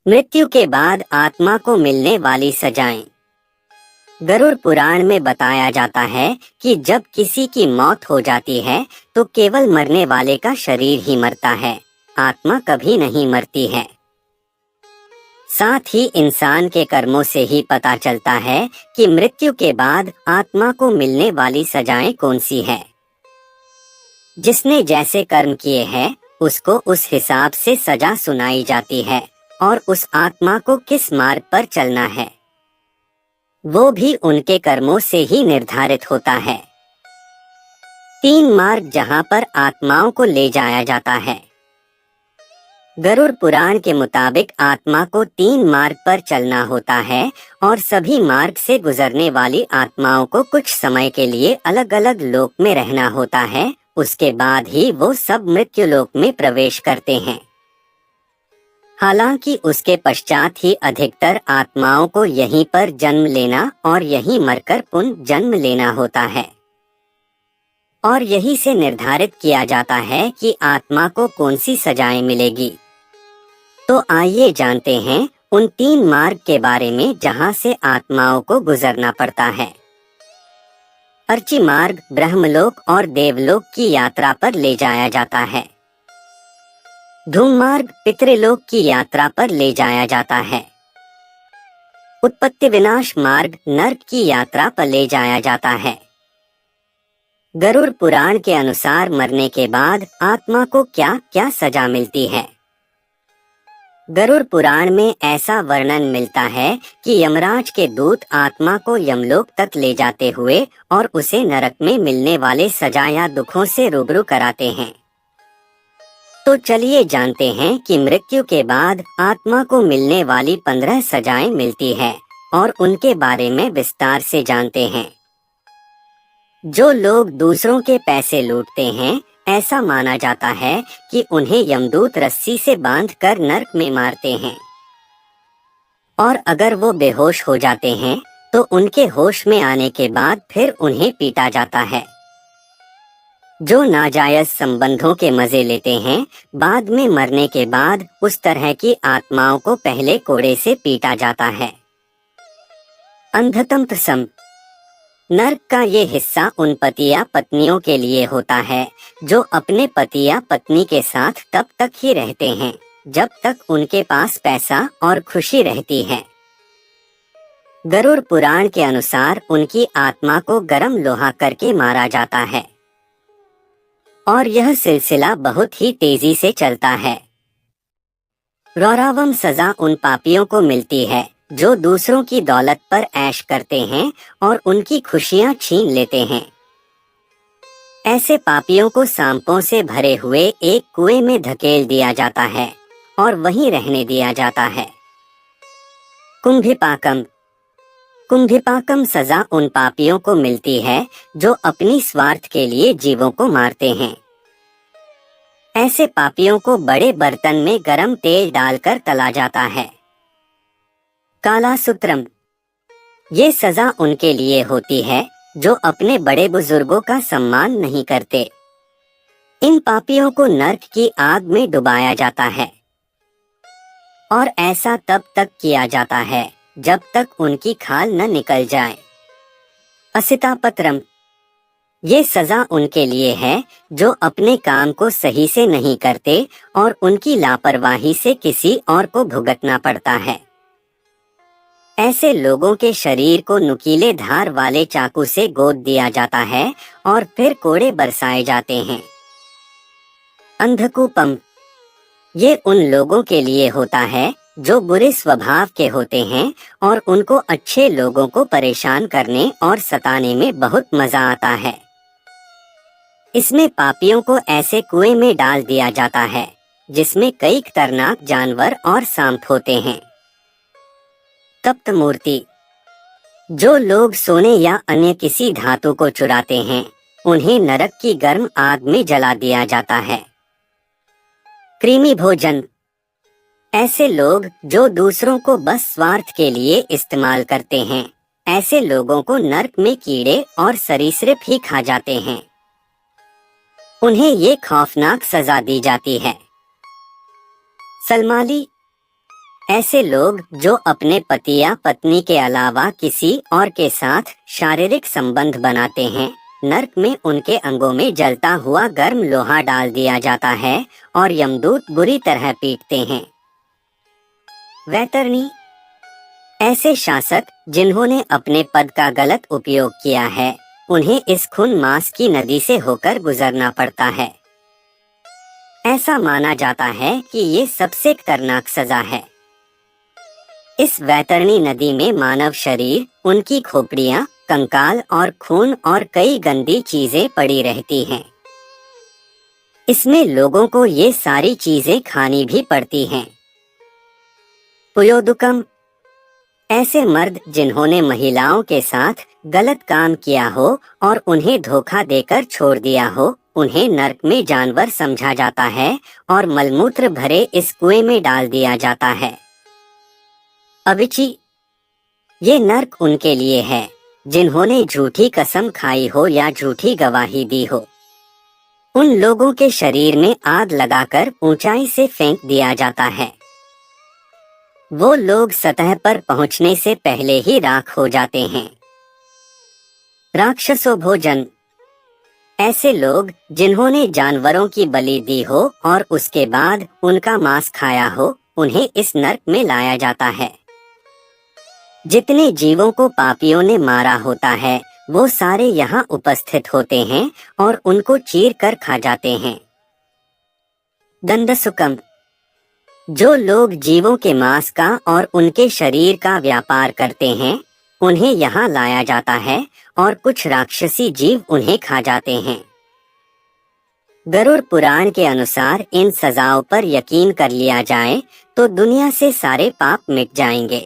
मृत्यु के बाद आत्मा को मिलने वाली सजाएं। गरुड़ पुराण में बताया जाता है कि जब किसी की मौत हो जाती है तो केवल मरने वाले का शरीर ही मरता है, आत्मा कभी नहीं मरती है। साथ ही इंसान के कर्मों से ही पता चलता है कि मृत्यु के बाद आत्मा को मिलने वाली सजाएं कौन सी है। जिसने जैसे कर्म किए हैं उसको उस हिसाब से सजा सुनाई जाती है और उस आत्मा को किस मार्ग पर चलना है वो भी उनके कर्मों से ही निर्धारित होता है। 3 मार्ग जहां पर आत्माओं को ले जाया जाता है। गरुड़ पुराण के मुताबिक आत्मा को 3 मार्ग पर चलना होता है और सभी मार्ग से गुजरने वाली आत्माओं को कुछ समय के लिए अलग अलग लोक में रहना होता है, उसके बाद ही वो सब मृत्यु लोक में प्रवेश करते हैं। हालांकि उसके पश्चात ही अधिकतर आत्माओं को यहीं पर जन्म लेना और यहीं मरकर पुनः जन्म लेना होता है और यही से निर्धारित किया जाता है कि आत्मा को कौन सी सजाएं मिलेगी। तो आइए जानते हैं उन 3 मार्ग के बारे में जहां से आत्माओं को गुजरना पड़ता है। अर्ची मार्ग ब्रह्मलोक और देवलोक की यात्रा पर ले जाया जाता है। धूम मार्ग पितृलोक की यात्रा पर ले जाया जाता है। उत्पत्ति विनाश मार्ग नर्क की यात्रा पर ले जाया जाता है। गरुड़ पुराण के अनुसार मरने के बाद आत्मा को क्या क्या सजा मिलती है। गरुड़ पुराण में ऐसा वर्णन मिलता है कि यमराज के दूत आत्मा को यमलोक तक ले जाते हुए और उसे नरक में मिलने वाले सजा या दुखों से रूबरू कराते हैं। तो चलिए जानते हैं कि मृत्यु के बाद आत्मा को मिलने वाली 15 सजाएं मिलती है और उनके बारे में विस्तार से जानते हैं। जो लोग दूसरों के पैसे लूटते हैं, ऐसा माना जाता है कि उन्हें यमदूत रस्सी से बांधकर नरक में मारते हैं और अगर वो बेहोश हो जाते हैं तो उनके होश में आने के बाद फिर उन्हें पीटा जाता है। जो नाजायज संबंधों के मजे लेते हैं, बाद में मरने के बाद उस तरह की आत्माओं को पहले कोड़े से पीटा जाता है। अंधतंत्र सम नर्क का ये हिस्सा उन पति या पत्नियों के लिए होता है जो अपने पति या पत्नी के साथ तब तक ही रहते हैं जब तक उनके पास पैसा और खुशी रहती है। गरुड़ पुराण के अनुसार उनकी आत्मा को गर्म लोहा करके मारा जाता है और यह सिलसिला बहुत ही तेजी से चलता है। रौरावम सजा उन पापियों को मिलती है जो दूसरों की दौलत पर ऐश करते हैं और उनकी खुशियां छीन लेते हैं। ऐसे पापियों को सांपों से भरे हुए एक कुएं में धकेल दिया जाता है और वहीं रहने दिया जाता है। कुंभिपाकम कुंभिपाकम सजा उन पापियों को मिलती है जो अपनी स्वार्थ के लिए जीवों को मारते हैं। ऐसे पापियों को बड़े बर्तन में गरम तेल डालकर तला जाता है। कालासूत्रम ये सजा उनके लिए होती है जो अपने बड़े बुजुर्गों का सम्मान नहीं करते। इन पापियों को नर्क की आग में डुबाया जाता है और ऐसा तब तक किया जाता है जब तक उनकी खाल न निकल जाए। असितापत्रम ये सजा उनके लिए है जो अपने काम को सही से नहीं करते और उनकी लापरवाही से किसी और को भुगतना पड़ता है। ऐसे लोगों के शरीर को नुकीले धार वाले चाकू से गोद दिया जाता है और फिर कोड़े बरसाए जाते हैं। अंधकूपम ये उन लोगों के लिए होता है जो बुरे स्वभाव के होते हैं और उनको अच्छे लोगों को परेशान करने और सताने में बहुत मजा आता है। इसमें पापियों को ऐसे कुएं में डाल दिया जाता है जिसमें कई खतरनाक जानवर और सांप होते हैं। तप्त मूर्ति जो लोग सोने या अन्य किसी धातु को चुराते हैं, उन्हें नरक की गर्म आग में जला दिया जाता है। कृमि भोजन ऐसे लोग जो दूसरों को बस स्वार्थ के लिए इस्तेमाल करते हैं, ऐसे लोगों को नर्क में कीड़े और सरीसृप ही खा जाते हैं। उन्हें ये खौफनाक सजा दी जाती है। सलमाली ऐसे लोग जो अपने पति या पत्नी के अलावा किसी और के साथ शारीरिक संबंध बनाते हैं, नर्क में उनके अंगों में जलता हुआ गर्म लोहा डाल दिया जाता है और यमदूत बुरी तरह पीटते हैं। वैतरणी, ऐसे शासक जिन्होंने अपने पद का गलत उपयोग किया है, उन्हें इस खून मांस की नदी से होकर गुजरना पड़ता है। ऐसा माना जाता है कि ये सबसे खतरनाक सजा है। इस वैतरणी नदी में मानव शरीर, उनकी खोपड़ियां, कंकाल और खून और कई गंदी चीजें पड़ी रहती हैं। इसमें लोगों को ये सारी चीजें खानी भी पड़ती हैं। पुयोदुकम, ऐसे मर्द जिन्होंने महिलाओं के साथ गलत काम किया हो और उन्हें धोखा देकर छोड़ दिया हो, उन्हें नर्क में जानवर समझा जाता है और मलमूत्र भरे इस कुएं में डाल दिया जाता है। अविची, ये नर्क उनके लिए है जिन्होंने झूठी कसम खाई हो या झूठी गवाही दी हो। उन लोगों के शरीर में आग लगाकर ऊंचाई से फेंक दिया जाता है। वो लोग सतह पर पहुंचने से पहले ही राख हो जाते हैं। राक्षसो भोजन, ऐसे लोग जिन्होंने जानवरों की बलि दी हो और उसके बाद उनका मांस खाया हो, उन्हें इस नर्क में लाया जाता है। जितने जीवों को पापियों ने मारा होता है, वो सारे यहाँ उपस्थित होते हैं और उनको चीर कर खा जाते हैं। दंडसुकम, जो लोग जीवों के मांस का और उनके शरीर का व्यापार करते हैं, उन्हें यहाँ लाया जाता है और कुछ राक्षसी जीव उन्हें खा जाते हैं। गरुड़ पुराण के अनुसार इन सजाओं पर यकीन कर लिया जाए तो दुनिया से सारे पाप मिट जाएंगे।